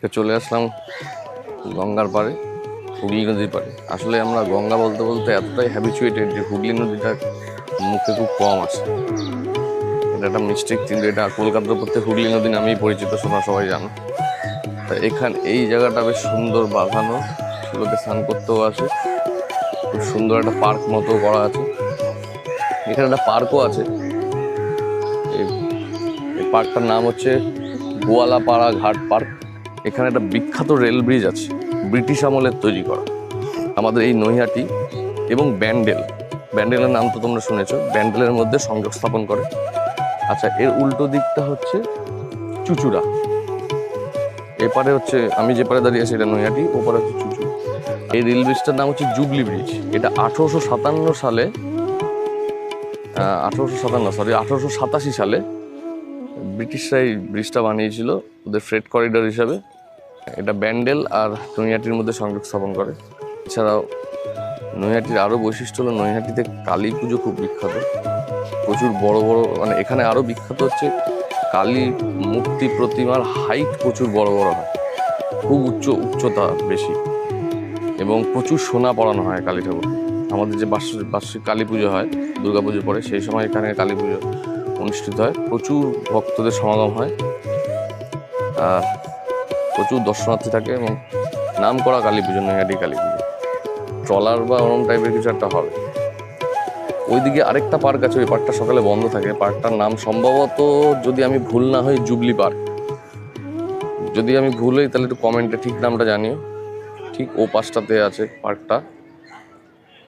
চলে আসলাম গঙ্গার পাড়ে, হুগলি নদীর পাড়ে। আসলে আমরা গঙ্গা বলতে বলতে এতটাই হ্যাবিচুয়েটেড যে হুগলি নদীটা মুখে খুব কম আসে। এটা একটা মিস্টেক, কিন্তু এটা কলকাতার প্রত্যেক হুগলি নদী নামেই পরিচিত, তোমরা সবাই জানো। তা এই জায়গাটা বেশ সুন্দর বাঁধানো, লোকে স্নান করতেও আসে। খুব সুন্দর একটা পার্ক মতো করা আছে। এখানে একটা পার্কও আছে। এই পার্কটার নাম হচ্ছে গোয়ালাপাড়া ঘাট পার্ক। এখানে একটা বিখ্যাত রেল ব্রিজ আছে, ব্রিটিশ আমলের তৈরি করা। আমাদের এই নৈহাটি এবং ব্যান্ডেলের নাম তো তোমরা শুনেছো, ব্যান্ডেলের মধ্যে সংযোগ স্থাপন করে। আচ্ছা, এর উল্টো দিকটা হচ্ছে চুচুড়া। এপারে হচ্ছে আমি যে পারে দাঁড়িয়ে আছি এটা নৈহাটি, ওপারে হচ্ছে চুচুড়া। এই রেল ব্রিজটার নাম হচ্ছে জুবলি ব্রিজ। এটা 1887 সালে ব্রিটিশরা এই ব্রিজটা বানিয়েছিল ওদের ফ্রেট করিডর হিসাবে। এটা ব্যান্ডেল আর নৈহাটির মধ্যে সংযোগ স্থাপন করে। এছাড়াও নৈহাটির আরও বৈশিষ্ট্য হলো নৈহাটিতে কালী পুজো খুব বিখ্যাত। প্রচুর বড় বড়, মানে এখানে আরও বিখ্যাত হচ্ছে কালী মূর্তি প্রতিমার হাইট প্রচুর বড় বড় হয়, খুব উচ্চতা বেশি, এবং প্রচুর সোনা পরানো হয় কালী ঠাকুর। আমাদের যে বার্ষিক কালী পুজো হয় দুর্গা পুজোর পরে, সেই সময় এখানে কালী পুজো অনুষ্ঠিত হয়। প্রচুর ভক্তদের সমাগম হয় আর প্রচুর দর্শনার্থী থাকে, এবং নাম করা কালী পুজো নৈহাটি কালী পুজো। ট্রলার বা ওরম টাইপের কিছু একটা হবে। ওইদিকে আরেকটা পার্ক আছে, ওই পার্কটা সকালে বন্ধ থাকে। পার্কটার নাম সম্ভবত, যদি আমি ভুল না হই, জুবলি পার্ক। যদি আমি ভুল হই তাহলে একটু কমেন্টে ঠিক নামটা জানিও। ঠিক ও পাশটাতে আছে পার্কটা।